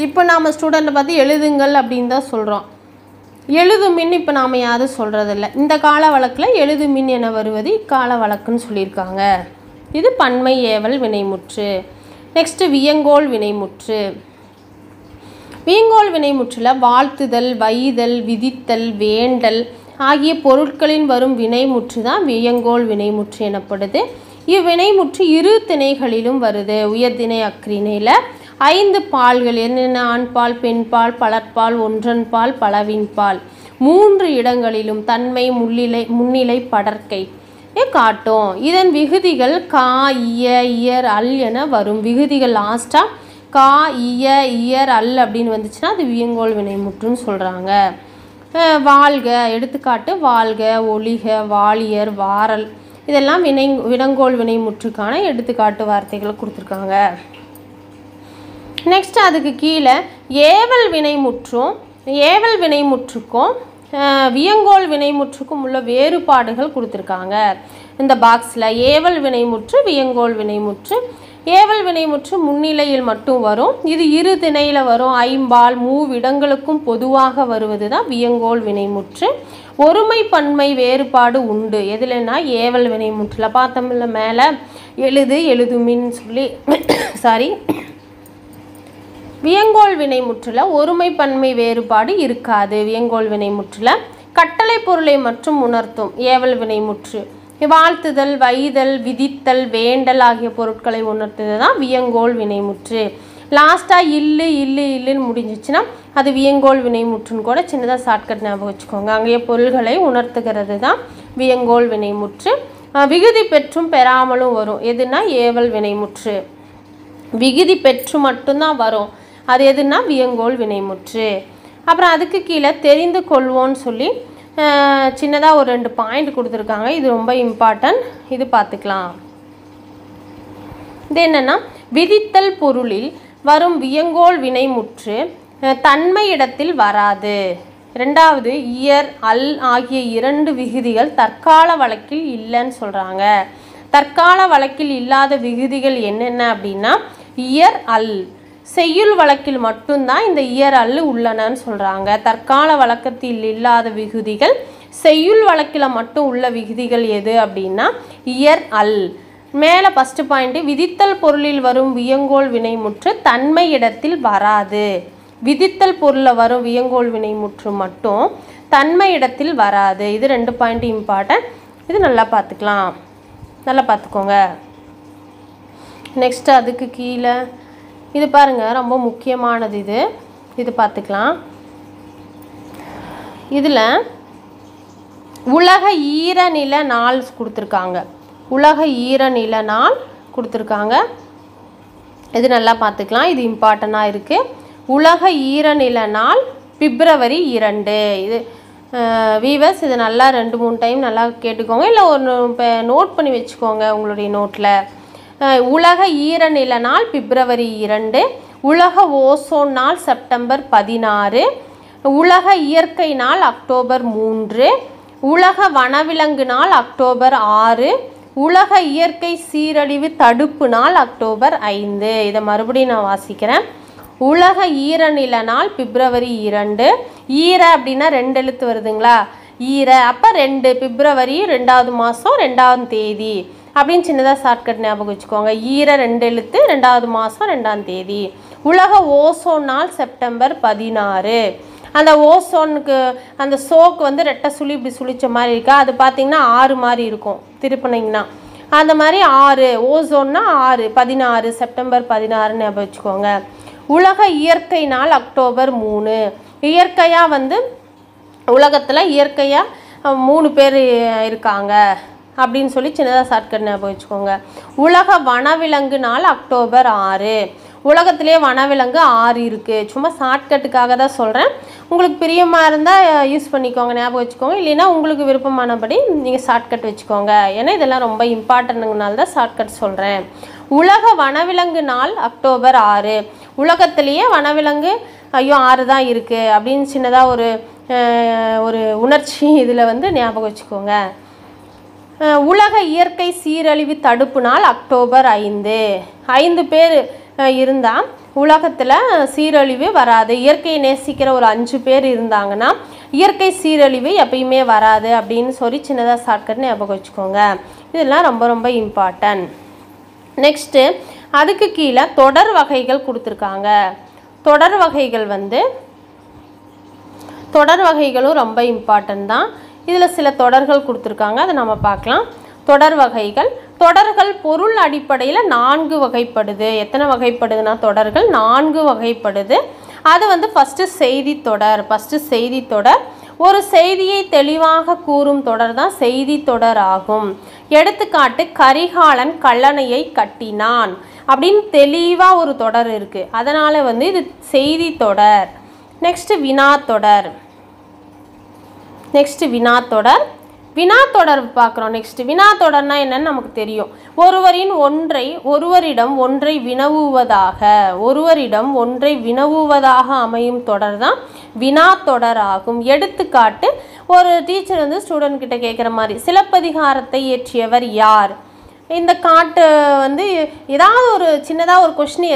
இப்போ நாம் ஸ்டூடெண்ட்டை பார்த்து எழுதுங்கள் அப்படின்னு தான் சொல்கிறோம். எழுதுமின் இப்போ நாம் யாரும் சொல்கிறதில்ல. இந்த கால வழக்கில் எழுதுமின் என வருவது இக்கால வழக்குன்னு சொல்லியிருக்காங்க. இது பன்மை ஏவல் வினைமுற்று. நெக்ஸ்ட்டு வியங்கோல் வினைமுற்று. வியங்கோல் வினைமுற்றில் வாழ்த்துதல், வைதல், விதித்தல், வேண்டல் ஆகிய பொருட்களின் வரும் வினைமுற்று தான் வியங்கோல் வினைமுற்று எனப்படுது. இவ்வினைமுற்று இரு திணைகளிலும் வருது. உயர்திணை அக்ரிணையில் 5 பால்கள் என்னென்ன? ஆண்பால், பெண்பால், பலர்பால், ஒன்றன்பால், பலவின்பால் 3 இடங்களிலும் தன்மை முன்னிலை படர்க்கை காட்டும். இதன் விகுதிகள் கா, இய, இயர், அல் என வரும். விகுதிகள் லாஸ்ட்டாக கா, இய, இயர், அல் அப்படின்னு வந்துச்சுன்னா அது வியங்கோல் வினைமுற்றுன்னு சொல்கிறாங்க. வாழ்க எடுத்துக்காட்டு வாழ்க, ஒளிக, வாளியர், வாரல் இதெல்லாம் வினங்கோல் வினைமுற்றுக்கான எடுத்துக்காட்டு வார்த்தைகள் கொடுத்துருக்காங்க. நெக்ஸ்ட் அதுக்கு கீழே ஏவல் வினைமுற்றும் ஏவல் வினைமுற்றுக்கும் வியங்கோல் வினைமுற்றுக்கும் உள்ள வேறுபாடுகள் கொடுத்துருக்காங்க இந்த பாக்ஸில். ஏவல் வினைமுற்று, வியங்கோல் வினைமுற்று. ஏவல் வினைமுற்று முன்னிலையில் மட்டும் வரும். இது இரு திணையில் வரும். ஐம்பால் மூவிடங்களுக்கும் பொதுவாக வருவது தான் வியங்கோல் வினைமுற்று. ஒருமை பன்மை வேறுபாடு உண்டு. எதுலன்னா ஏவல் வினைமுற்றில் பார்த்தோம்ல மேலே எழுது, எழுதுமின் சொல்லி வியங்கோல் வினைமுற்றில் ஒருமை பன்மை வேறுபாடு இருக்காது. வியங்கோல் வினைமுற்றில் கட்டளை பொருளை மற்றும் உணர்த்தும் ஏவல் வினைமுற்று. வாழ்த்துதல், வைதல், விதித்தல், வேண்டல் ஆகிய பொருட்களை உணர்த்துது தான் வியங்கோல் வினைமுற்று. லாஸ்ட்டாக இல்லு இல்லு இல்லுன்னு முடிஞ்சிச்சுன்னா அது வியங்கோல் வினைமுற்றுன்னு கூட சின்னதாக ஷார்ட்கட் ஞாபகம் வச்சுக்கோங்க. அங்கேயே பொருள்களை உணர்த்துகிறது தான் வியங்கோல் வினைமுற்று. விகுதி பெற்றும் பெறாமலும் வரும். எதுனா ஏவல் வினைமுற்று. விகுதி பெற்று மட்டும்தான் வரும். அது எதுனா வியங்கோல் வினைமுற்று. அப்புறம் அதுக்கு கீழே தெரிந்து கொள்வோன்னு சொல்லி சின்னதாக ஒரு 2 பாயிண்ட் கொடுத்துருக்காங்க. இது ரொம்ப இம்பார்ட்டன்ட். இது பார்த்துக்கலாம். இது என்னென்னா விதித்தல் பொருளில் வரும் வியங்கோல் வினைமுற்று தன்மை இடத்தில் வராது. ரெண்டாவது இயர், அல் ஆகிய 2 விகுதிகள் தற்கால வழக்கில் இல்லைன்னு சொல்கிறாங்க. தற்கால வழக்கில் இல்லாத விகுதிகள் என்னென்ன அப்படின்னா இயர், அல். செய்யுள் வழக்கில் மட்டும்தான் இந்த இயர், அல் உள்ளனன்னு சொல்கிறாங்க. தற்கால வழக்கத்தில் இல்லாத விகுதிகள் செய்யுள் வழக்கில் மட்டும் உள்ள விகுதிகள் எது அப்படின்னா இயர், அல். மேலே ஃபஸ்ட்டு பாயிண்ட்டு விதித்தல் பொருளில் வரும் வியங்கோல் வினைமுற்று தன்மை இடத்தில் வராது. விதித்தல் பொருளில் வரும் வியங்கோல் வினைமுற்று மட்டும் தன்மை இடத்தில் வராது. இது 2 பாயிண்ட் இம்பார்ட்டன்ட். இது நல்லா பார்த்துக்கலாம். நல்லா பார்த்துக்கோங்க. நெக்ஸ்ட்டு அதுக்கு கீழே இது பாருங்கள், ரொம்ப முக்கியமானது. இது பார்த்துக்கலாம். இதில் உலக ஈரநில நாள் கொடுத்துருக்காங்க. உலக ஈரநில நாள் கொடுத்துருக்காங்க. இது நல்லா பார்த்துக்கலாம். இது இம்பார்ட்டண்ட்டாக இருக்குது. உலக ஈரநில நாள் பிப்ரவரி 2. இது வீவர்ஸ் இது நல்லா 2-3 டைம் நல்லா கேட்டுக்கோங்க. இல்லை ஒரு நோட் பண்ணி வச்சுக்கோங்க உங்களுடைய நோட்டில். உலக ஈரநில நாள் பிப்ரவரி 2. உலக ஓசோன் நாள் செப்டம்பர் 16. உலக இயற்கை நாள் அக்டோபர் 3. உலக வனவிலங்கு நாள் அக்டோபர் 6. உலக இயற்கை சீரழிவு தடுப்பு நாள் அக்டோபர் 5. இதை மறுபடியும் நான் வாசிக்கிறேன். உலக ஈரநில நாள் பிப்ரவரி 2. ஈர அப்படின்னா 2 எழுத்து வருதுங்களா? ஈர அப்போ 2 பிப்ரவரி 2வது மாதம் 2ஆம் தேதி அப்படின்னு சின்னதாக ஷார்ட்கட் ஞாபகம் வச்சுக்கோங்க. ஈர 2 எழுத்து 2வது மாதம் 2ஆம் தேதி. உலக ஓசோன் நாள் செப்டம்பர் 16. அந்த ஓசோனுக்கு அந்த சோக்கு வந்து ரெட்டை சுழி இப்படி சுழிச்ச மாதிரி இருக்கா, அது பார்த்திங்கன்னா 6 மாதிரி இருக்கும் திருப்பினீங்கன்னா. அந்த மாதிரி 6 ஓசோன்னா 6 16 செப்டம்பர் 16 ஞாபகம் வச்சுக்கோங்க. உலக இயற்கை நாள் அக்டோபர் 3. இயற்கையாக வந்து உலகத்தில் இயற்கையாக 3 பேர் இருக்காங்க அப்படின்னு சொல்லி சின்னதாக ஷார்ட்கட் ஞாபகம் வச்சுக்கோங்க. உலக வனவிலங்கு நாள் அக்டோபர் 6. உலகத்திலே வனவிலங்கு 6 இருக்குது. சும்மா ஷார்ட்கட்டுக்காக தான் சொல்கிறேன். உங்களுக்கு பிரியமாக இருந்தால் யூஸ் பண்ணிக்கோங்க, ஞாபகம் வச்சுக்கோங்க. இல்லைன்னா உங்களுக்கு விருப்பமானபடி நீங்கள் ஷார்ட்கட் வச்சுக்கோங்க. ஏன்னா இதெல்லாம் ரொம்ப இம்பார்ட்டன்ட்னால தான் ஷார்ட்கட் சொல்கிறேன். உலக வனவிலங்கு நாள் அக்டோபர் 6. உலகத்திலேயே வனவிலங்கு 6 தான் இருக்குது அப்படின்னு சின்னதாக ஒரு உணர்ச்சி இதில் வந்து ஞாபகம் வச்சுக்கோங்க. உலக இயற்கை சீரழிவு தடுப்பு நாள் அக்டோபர் 5. 5 பேர் இருந்தால் உலகத்தில் சீரழிவு வராது. இயற்கையை நேசிக்கிற ஒரு 5 பேர் இருந்தாங்கன்னா இயற்கை சீரழிவு எப்பயுமே வராது அப்படின்னு சொல்லி சின்னதாக ஷார்ட்கட் ஞாபகம் வச்சுக்கோங்க. இதெல்லாம் ரொம்ப ரொம்ப இம்பார்ட்டன்ட். நெக்ஸ்ட்டு அதுக்கு கீழே தொடர் வகைகள் கொடுத்துருக்காங்க. தொடர் வகைகளும் ரொம்ப இம்பார்ட்டன்ட் தான். இதில் சில தொடர்கள் கொடுத்துருக்காங்க, அதை நம்ம பார்க்கலாம். தொடர் வகைகள் பொருள் அடிப்படையில் 4 வகைப்படுது. எத்தனை வகைப்படுதுன்னா தொடர்கள் 4 வகைப்படுது. அது வந்து ஃபஸ்ட்டு செய்தித்தொடர். ஒரு செய்தியை தெளிவாக கூறும் தொடர் தான் செய்தித்தொடர் ஆகும். எடுத்துக்காட்டு, கரிகாலன் கல்லணையை கட்டினான் அப்படின்னு தெளிவாக ஒரு தொடர் இருக்குது. அதனால் வந்து இது செய்தித்தொடர். நெக்ஸ்ட்டு வினாத்தொடர் பார்க்குறோம். நெக்ஸ்ட் வினாத்தொடர்னா என்னன்னு நமக்கு தெரியும். ஒருவரிடம் ஒன்றை வினவுவதாக அமையும் தொடர் தான் வினாத்தொடர் ஆகும். எடுத்துக்காட்டு, ஒரு டீச்சர் வந்து ஸ்டூடெண்ட் கிட்ட கேட்குற மாதிரி, சிலப்பதிகாரத்தை இயற்றியவர் யார்? இந்த காட்டு வந்து ஏதாவது ஒரு சின்னதாக ஒரு கொஸ்டின்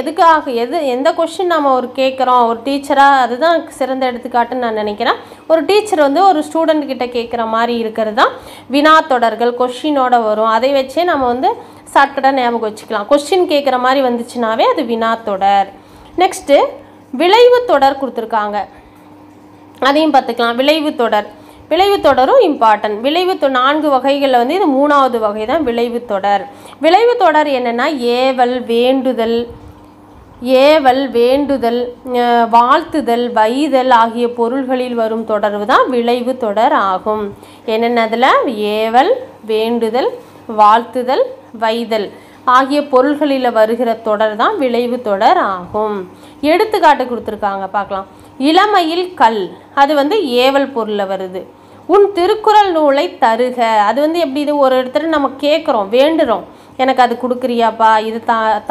எந்த கொஸ்டின் நம்ம கேட்குறோம் ஒரு டீச்சராக, அதுதான் சிறந்த எடுத்துக்காட்டுன்னு நான் நினைக்கிறேன். ஒரு டீச்சர் வந்து ஒரு ஸ்டூடெண்ட் கிட்ட கேட்குற மாதிரி இருக்கிறது தான் வினாத்தொடர்கள். கொஸ்டினோட வரும். அதை வச்சே நம்ம வந்து ஷார்ட்கட்டாக ஞாபகம் வச்சுக்கலாம். கொஸ்டின் கேட்குற மாதிரி வந்துச்சுனாவே அது வினாத்தொடர். நெக்ஸ்ட்டு விளைவு தொடர் கொடுத்துருக்காங்க, அதையும் பார்த்துக்கலாம். விளைவு தொடரும் இம்பார்ட்டன்ட். 4 வகைகளில் வந்து இது 3வது வகை தான் விளைவு தொடர். என்னென்னா ஏவல், வேண்டுதல், வாழ்த்துதல், வைதல் ஆகிய பொருள்களில் வரும் தொடர்பு தான் விளைவு தொடர் ஆகும். என்னென்னதில் ஏவல், வேண்டுதல், வாழ்த்துதல், வைதல் ஆகிய பொருள்களில் வருகிற தொடர் தான் விளைவு தொடர் ஆகும். எடுத்துக்காட்டு கொடுத்துருக்காங்க, பார்க்கலாம். இளமையில் கல், அது வந்து ஏவல் பொருளில் வருது. உன் திருக்குறள் நூலை தருக, அது வந்து எப்படி, இது ஒரு இடத்துல நம்ம கேட்குறோம், வேண்டுறோம், எனக்கு அது கொடுக்குறியாப்பா, இது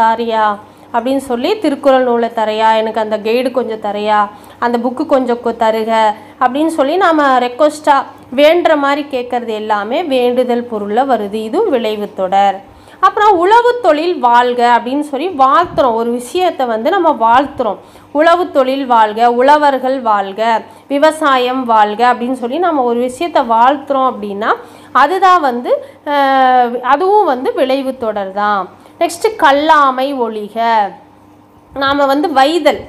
தாரியா அப்படின்னு சொல்லி, திருக்குறள் நூலை தரையா, எனக்கு அந்த கைடு கொஞ்சம் தரையா, அந்த புக்கு கொஞ்சம் தருக அப்படின்னு சொல்லி நாம் ரெக்வஸ்ட்டாக வேண்டுற மாதிரி கேட்குறது எல்லாமே வேண்டுதல் பொருளில் வருது. இதுவும் விளைவு தொடர். அப்புறம் உழவு தொழில் வாழ்க அப்படின்னு சொல்லி வாழ்த்துறோம். ஒரு விஷயத்தை வந்து நம்ம வாழ்த்துறோம். உழவு தொழில் வாழ்க, உழவர்கள் வாழ்க, விவசாயம் வாழ்க அப்படின்னு சொல்லி நம்ம ஒரு விஷயத்தை வாழ்த்துறோம் அப்படின்னா அதுதான் வந்து அதுவும் வந்து விளைவு தொடர் தான். நெக்ஸ்ட்டு கல்லாமை ஒழிக, நாம் வந்து வைதல்,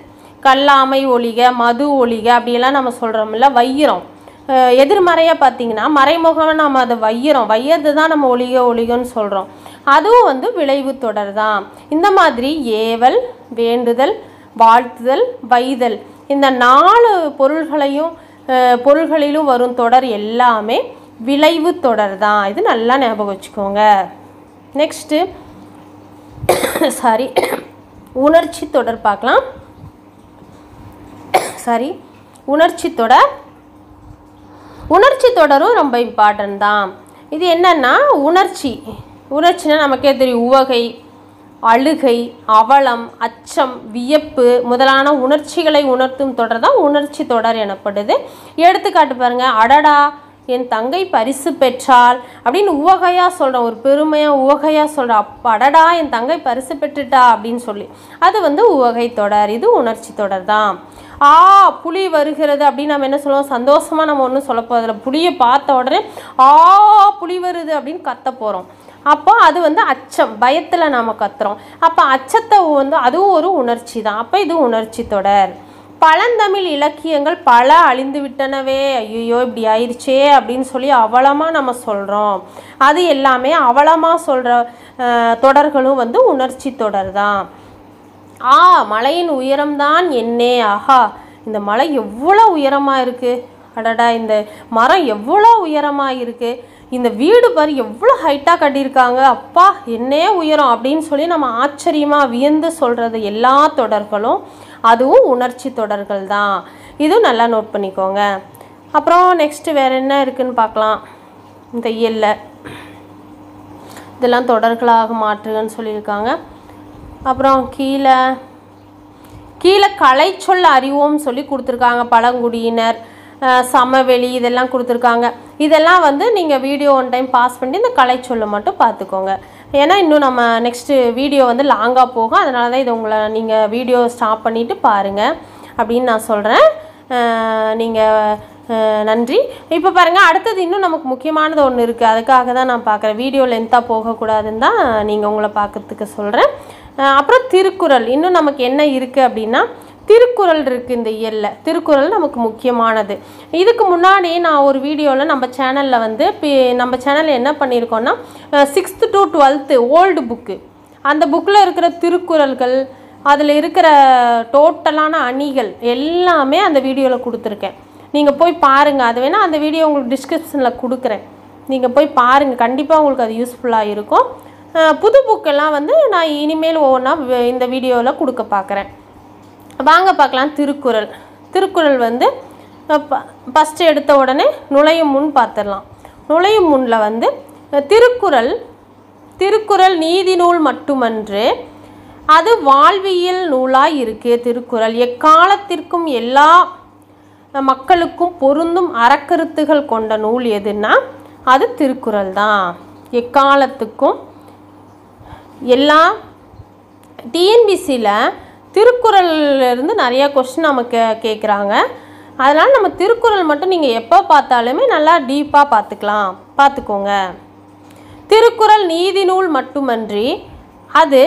கல்லாமை ஒழிக, மது ஒழிக அப்படியெல்லாம் நம்ம சொல்கிறோம்ல, வையிறோம். எதிர்மறையாக பார்த்திங்கன்னா மறைமுகம் நம்ம அதை வையறது தான் நம்ம ஒழிகன்னு சொல்கிறோம். அதுவும் வந்து விளைவு தொடர் தான். இந்த மாதிரி ஏவல், வேண்டுதல், வாழ்த்துதல், வைதல் இந்த 4 பொருள்களிலும் வரும் தொடர் எல்லாமே விளைவு தொடர் தான். இது நல்லா ஞாபகம் வச்சுக்கோங்க. நெக்ஸ்ட்டு உணர்ச்சி தொடர் பார்க்கலாம். உணர்ச்சி தொடரும் ரொம்ப இம்பார்ட்டன்ட் தான். இது என்னன்னா உணர்ச்சினா நமக்கே தெரியும். உவகை, அழுகை, அவலம், அச்சம், வியப்பு முதலான உணர்ச்சிகளை உணர்த்தும் தொடர் தான் உணர்ச்சி தொடர் எனப்படுது. எடுத்துக்காட்டு பாருங்க, அடடா என் தங்கை பரிசு பெற்றாள் அப்படின்னு உவகையாக சொல்கிறோம், ஒரு பெருமையாக உவகையாக சொல்கிறோம். அப்போ அடடா என் தங்கை பரிசு பெற்றுட்டா அப்படின்னு சொல்லி, அது வந்து உவகை தொடர். இது உணர்ச்சி தொடர் தான். புலி வருகிறது அப்படின்னு நம்ம என்ன சொல்லுவோம், சந்தோஷமாக நம்ம ஒன்றும் சொல்ல போதில்லை. புலியை பார்த்த உடனே புலி வருது அப்படின்னு கத்த போகிறோம். அப்போ அது வந்து அச்சம், பயத்தில் நாம் கத்துறோம். அப்போ அச்சத்தை வந்து அதுவும் ஒரு உணர்ச்சி தான். அப்போ இது உணர்ச்சி தொடர். பழந்தமிழ் இலக்கியங்கள் பல அழிந்து விட்டனவே, ஐயோ இப்படி ஆயிடுச்சே அப்படின்னு சொல்லி அவலமாக நம்ம சொல்கிறோம். அது எல்லாமே அவலமாக சொல்கிற தொடர்களும் வந்து உணர்ச்சி தொடர் தான். மலையின் உயரம்தான் என்னே, ஆஹா இந்த மலை எவ்வளோ உயரமாக இருக்குது, அடடா இந்த மரம் எவ்வளோ உயரமாக இருக்குது, இந்த வீடு பாரு எவ்வளோ ஹைட்டாக கட்டியிருக்காங்க, அப்பா என்னே உயரம் அப்படின்னு சொல்லி நம்ம ஆச்சரியமாக வியந்து சொல்கிறது எல்லா தொடர்களும் அதுவும் உணர்ச்சி தொடர்கள் தான். இதுவும் நல்லா நோட் பண்ணிக்கோங்க. அப்புறம் நெக்ஸ்ட்டு வேறு என்ன இருக்குதுன்னு பார்க்கலாம். இந்த இயல்ல இதெல்லாம் தொடர்களாக மாற்றுகன்னு சொல்லியிருக்காங்க. அப்புறம் கீழே கலை சொல்ல அறிவோம் சொல்லி கொடுத்துருக்காங்க. பழங்குடியினர், சமவெளி இதெல்லாம் கொடுத்துருக்காங்க. இதெல்லாம் வந்து நீங்கள் வீடியோ ஒன் டைம் பாஸ் பண்ணி இந்த கலை சொல்ல மட்டும் பார்த்துக்கோங்க. ஏன்னா இன்னும் நம்ம நெக்ஸ்ட்டு வீடியோ வந்து லாங்காக போகும். அதனால தான் இதை உங்களை நீங்கள் வீடியோ ஸ்டாப் பண்ணிவிட்டு பாருங்கள் அப்படின்னு நான் சொல்கிறேன். நீங்கள் நன்றி. இப்போ பாருங்கள், அடுத்தது இன்னும் நமக்கு முக்கியமானது ஒன்று இருக்குது. அதுக்காக தான் நான் பார்க்குறேன். வீடியோ லென்த்தாக போகக்கூடாதுன்னு தான் நீங்கள் உங்களை பார்க்கறதுக்கு சொல்கிறேன். அப்புறம் திருக்குறள் இன்னும் நமக்கு என்ன இருக்குது அப்படின்னா, திருக்குறள் இருக்குது இந்த இயலில். திருக்குறள் நமக்கு முக்கியமானது. இதுக்கு முன்னாடி நான் ஒரு வீடியோவில் நம்ம சேனலில் வந்து நம்ம சேனலில் என்ன பண்ணியிருக்கோன்னா 6th to 12th old book, அந்த புக்கில் இருக்கிற திருக்குறள்கள், அதில் இருக்கிற டோட்டலான அணிகள் எல்லாமே அந்த வீடியோவில் கொடுத்துருக்கேன். நீங்கள் போய் பாருங்கள். அது வேணால் அந்த வீடியோ உங்களுக்கு டிஸ்கிரிப்ஷனில் கொடுக்குறேன். நீங்கள் போய் பாருங்கள். கண்டிப்பாக உங்களுக்கு அது யூஸ்ஃபுல்லாக இருக்கும். புது புக்கெல்லாம் வந்து நான் இனிமேல் ஒவ்வொன்றா இந்த வீடியோவில் கொடுக்க பார்க்குறேன். வாங்க பார்க்கலாம். திருக்குறள் வந்து ஃபஸ்ட்டு எடுத்த உடனே நுழையும் முன் பார்த்துடலாம். நுழையும் முன்னில் வந்து திருக்குறள் நீதி நூல் மட்டுமன்று, அது வாழ்வியல் நூலாக இருக்குது. திருக்குறள் எக்காலத்திற்கும் எல்லா மக்களுக்கும் பொருந்தும் அறக்கருத்துகள் கொண்ட நூல் எதுன்னா அது திருக்குறள் தான். எக்காலத்துக்கும் எல்லா டிஎன்பிசியில் திருக்குறள்லேருந்து நிறையா கொஸ்டின் நமக்கு கேட்குறாங்க. அதனால் நம்ம திருக்குறள் மட்டும் நீங்கள் எப்போ பார்த்தாலுமே நல்லா டீப்பாக பார்த்துக்கோங்க. திருக்குறள் நீதி நூல் மட்டுமன்றி அது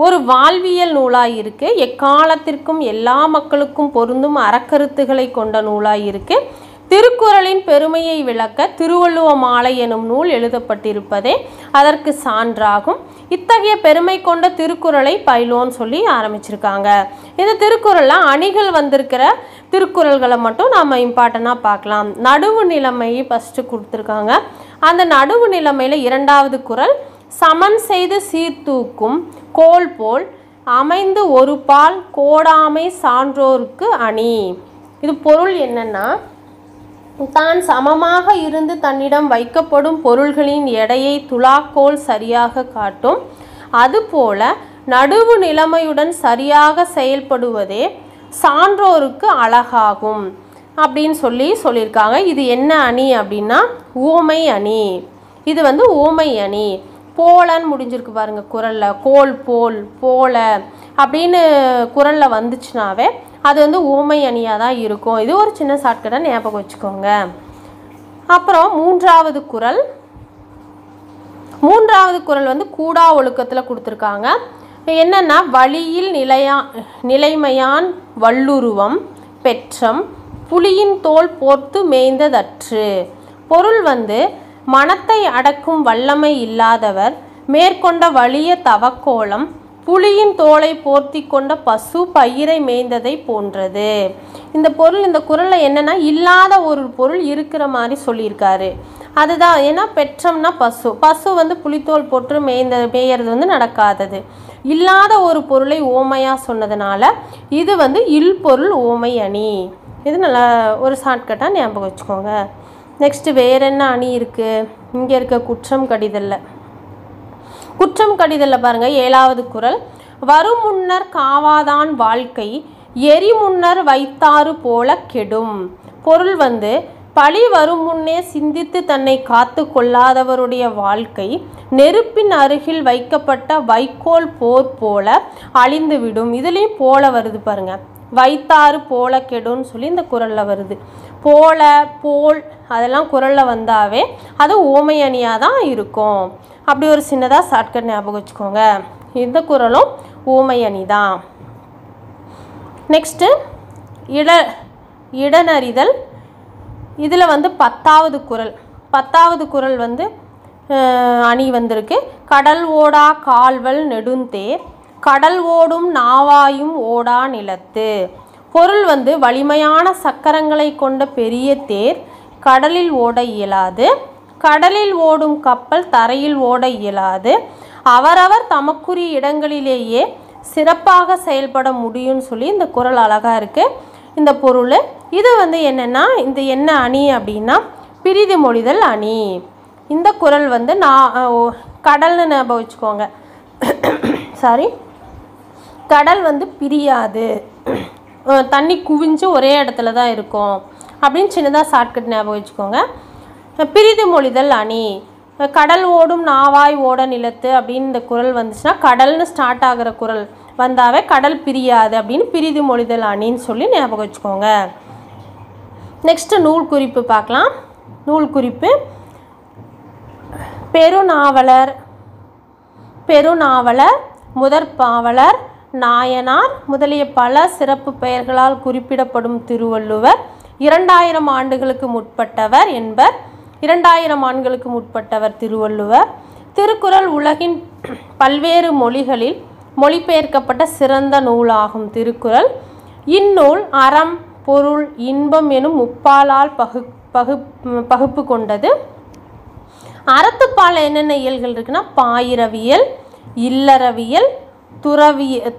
ஒரு வாழ்வியல் நூலாக இருக்குது. எக்காலத்திற்கும் எல்லா மக்களுக்கும் பொருந்தும் அறக்கருத்துக்களை கொண்ட நூலாக இருக்குது. திருக்குறளின் பெருமையை விளக்க திருவள்ளுவ மாலை எனும் நூல் எழுதப்பட்டிருப்பதே அதற்கு சான்றாகும். இத்தகைய பெருமை கொண்ட திருக்குறளை பயிலோன்னு சொல்லி ஆரம்பிச்சிருக்காங்க. இந்த திருக்குறளில் அணிகள் வந்திருக்கிற திருக்குறள்களை மட்டும் நாம் இம்பார்ட்டண்ட்டாக பார்க்கலாம். நடுவு நிலைமை ஃபஸ்ட்டு கொடுத்துருக்காங்க. அந்த நடுவு நிலைமையில் 2வது குறள், சமன் செய்து சீர்தூக்கும் கோல் போல் அமைந்து ஒரு பால் கோடாமை சான்றோருக்கு அணி. இது பொருள் என்னன்னா, தான் சமமாக இருந்து தன்னிடம் வைக்கப்படும் பொருள்களின் எடையை துலாக்கோல் சரியாக காட்டும். அதுபோல நடுவு நிலைமையுடன் சரியாக செயல்படுவதே சான்றோருக்கு அழகாகும் அப்படின்னு சொல்லியிருக்காங்க. இது என்ன அணி அப்படின்னா ஊமை அணி. இது வந்து ஊமை அணி. போலன்னு முடிஞ்சிருக்கு பாருங்கள் குறளில். கோல் போல் போல அப்படின்னு குறளில் வந்துச்சுனாவே அது வந்து ஊமை அணியாக தான் இருக்கும். இது ஒரு சின்ன ஷார்ட்கட்டாக ஞாபகம் வச்சுக்கோங்க. அப்புறம் 3வது குறள் வந்து கூடா ஒழுக்கத்தில் கொடுத்துருக்காங்க. என்னென்னா, வழியில் நிலைமையான் வல்லுருவம் பெற்றம் புலியின் தோல் போர்த்து மேய்ந்ததற்று. பொருள் வந்து, மனத்தை அடக்கும் வல்லமை இல்லாதவர் மேற்கொண்ட வலிய தவக்கோலம் புலியின் தோலை போர்த்தி கொண்ட பசு பயிரை மேய்ந்ததை போன்றது. இந்த குறளில் என்னென்னா, இல்லாத ஒரு பொருள் இருக்கிற மாதிரி சொல்லியிருக்காரு. அதுதான். ஏன்னா பெற்றம்னா பசு வந்து புலித்தோல் போட்டு மேயறது வந்து நடக்காதது. இல்லாத ஒரு பொருளை ஓமையாக சொன்னதுனால இது வந்து இல்பொருள் ஓமை அணி. இது நல்லா ஒரு ஷார்ட்கட்டாக ஞாபகம் வச்சுக்கோங்க. நெக்ஸ்ட்டு வேறு என்ன அணி இருக்குது? இங்கே இருக்க குற்றம் கடிதலில் பாருங்கள். 7வது குறள், வரும் முன்னர் காவாதான் வாழ்க்கை எரி முன்னர் வைத்தாறு போல கெடும். பொருள் வந்து, பழி வரும் முன்னே சிந்தித்து தன்னை காத்து கொள்ளாதவருடைய வாழ்க்கை நெருப்பின் அருகில் வைக்கப்பட்ட வைக்கோல் போர் போல அழிந்துவிடும். இதுலேயும் போல வருது பாருங்க. வைத்தாறு போல கெடுன்னு சொல்லி இந்த குறளில் வருது. போல போல் அதெல்லாம் குறளில் வந்தாவே அது ஓமை அணியாக தான் இருக்கும். அப்படி ஒரு சின்னதாக ஷார்ட்கட் ஞாபகம் வச்சுக்கோங்க. இந்த குறளும் ஓமை அணி தான். நெக்ஸ்ட்டு இடனறிதல். இதில் வந்து 10வது குறள் வந்து அணி வந்திருக்கு. கடல் ஓடா கால்வல் நெடுந்தேர் கடல் ஓடும் நாவாயும் ஓடா நிலத்து. பொருள் வந்து, வலிமையான சக்கரங்களை கொண்ட பெரிய தேர் கடலில் ஓட இயலாது. கடலில் ஓடும் கப்பல் தரையில் ஓட இயலாது. அவரவர் தமக்குரிய இடங்களிலேயே சிறப்பாக செயல்பட முடியும்னு சொல்லி இந்த குறள் அழகாக இருக்குது. இந்த பொருள் இது என்னென்னா, இந்த என்ன அணி அப்படின்னா பிரிது மொழிதல் அணி. இந்த குறள் கடல்னு ஞாபகம் வச்சுக்கோங்க. சாரி, கடல் பிரியாது, தண்ணி குவிஞ்சு ஒரே இடத்துல தான் இருக்கும் அப்படின்னு சின்னதாக ஷார்ட்கட் ஞாபகம் வச்சுக்கோங்க. பிரிது மொழிதல் அணி, கடல் ஓடும் நாவாய் ஓட நிலத்து அப்படின்னு இந்த குறள் வந்துச்சுன்னா, கடல்னு ஸ்டார்ட் ஆகிற குறள் வந்தாவே கடல் பிரியாது அப்படின்னு பிரிது மொழிதல் அணின்னு சொல்லி ஞாபகம் வச்சுக்கோங்க. நெக்ஸ்ட்டு நூல் குறிப்பு பார்க்கலாம். நூல் குறிப்பு பெருநாவலர், முதற்பாவலர், நாயனார் முதலிய பல சிறப்பு பெயர்களால் குறிப்பிடப்படும் திருவள்ளுவர் 2000 ஆண்டுகளுக்கு முற்பட்டவர் என்பர். 2000 ஆண்டுகளுக்கு முற்பட்டவர் திருவள்ளுவர். திருக்குறள் உலகின் பல்வேறு மொழிகளில் மொழிபெயர்க்கப்பட்ட சிறந்த நூலாகும் திருக்குறள். இந்நூல் அறம், பொருள், இன்பம் எனும் முப்பாலால் பகுப்பு கொண்டது. அறத்துப்பால் என்னென்ன இயல்கள் இருக்குன்னா, பாயிரவியல், இல்லறவியல்,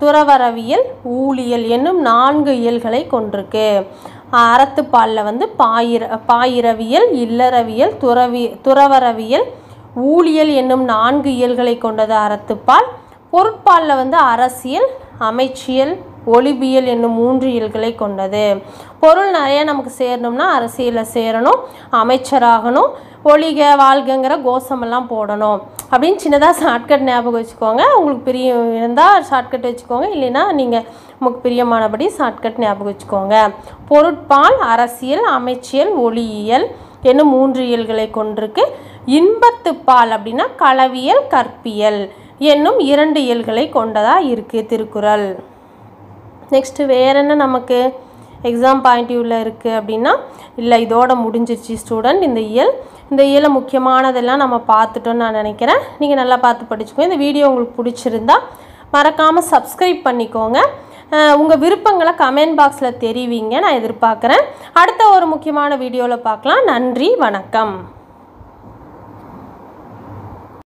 துறவரவியல், ஊழியல் என்னும் 4 இயல்களை கொண்டிருக்கு. அறத்துப்பாலில் பாயிரவியல், இல்லறவியல், துறவரவியல், ஊழியல் என்னும் 4 இயல்களை கொண்டது அறத்துப்பால். பொருட்பாலில் அரசியல், அமைச்சியல், ஒளிபியல் என்னும் 3 இயல்களை கொண்டது. பொருள் நிறைய நமக்கு சேரணும்னா அரசியலில் சேரணும், அமைச்சராகணும், ஒளிக வாழ்கங்கிற கோஷமெல்லாம் போடணும் அப்படின்னு சின்னதாக ஷார்ட்கட் ஞாபகம் வச்சுக்கோங்க. உங்களுக்கு பிரியம் இருந்தால் ஷார்ட்கட் வச்சுக்கோங்க, இல்லைன்னா நீங்கள் உங்களுக்கு பிரியமானபடி ஷார்ட்கட் ஞாபகம் வச்சுக்கோங்க. பொருட்பால் அரசியல், அமைச்சியல், ஒளியியல் என்னும் 3 இயல்களை கொண்டிருக்கு. இன்பத்துப்பால் அப்படின்னா களவியல், கற்பியல் என்னும் 2 இயல்களை கொண்டதாக இருக்குது திருக்குறள். நெக்ஸ்ட்டு வேறு என்ன நமக்கு எக்ஸாம் பாயிண்ட் வியூவில் இருக்குது அப்படின்னா, இல்லை இதோட முடிஞ்சிருச்சு ஸ்டூடெண்ட். இந்த இயலை முக்கியமானதெல்லாம் நம்ம பார்த்துட்டோன்னு நான் நினைக்கிறேன். நீங்கள் நல்லா பார்த்து படிச்சுக்கோங்க. இந்த வீடியோ உங்களுக்கு பிடிச்சிருந்தா மறக்காமல் சப்ஸ்கிரைப் பண்ணிக்கோங்க. உங்கள் விருப்பங்களை கமெண்ட் பாக்ஸில் தெரிவிங்க, நான் எதிர்பார்க்குறேன். அடுத்த ஒரு முக்கியமான வீடியோவில் பார்க்கலாம். நன்றி, வணக்கம்.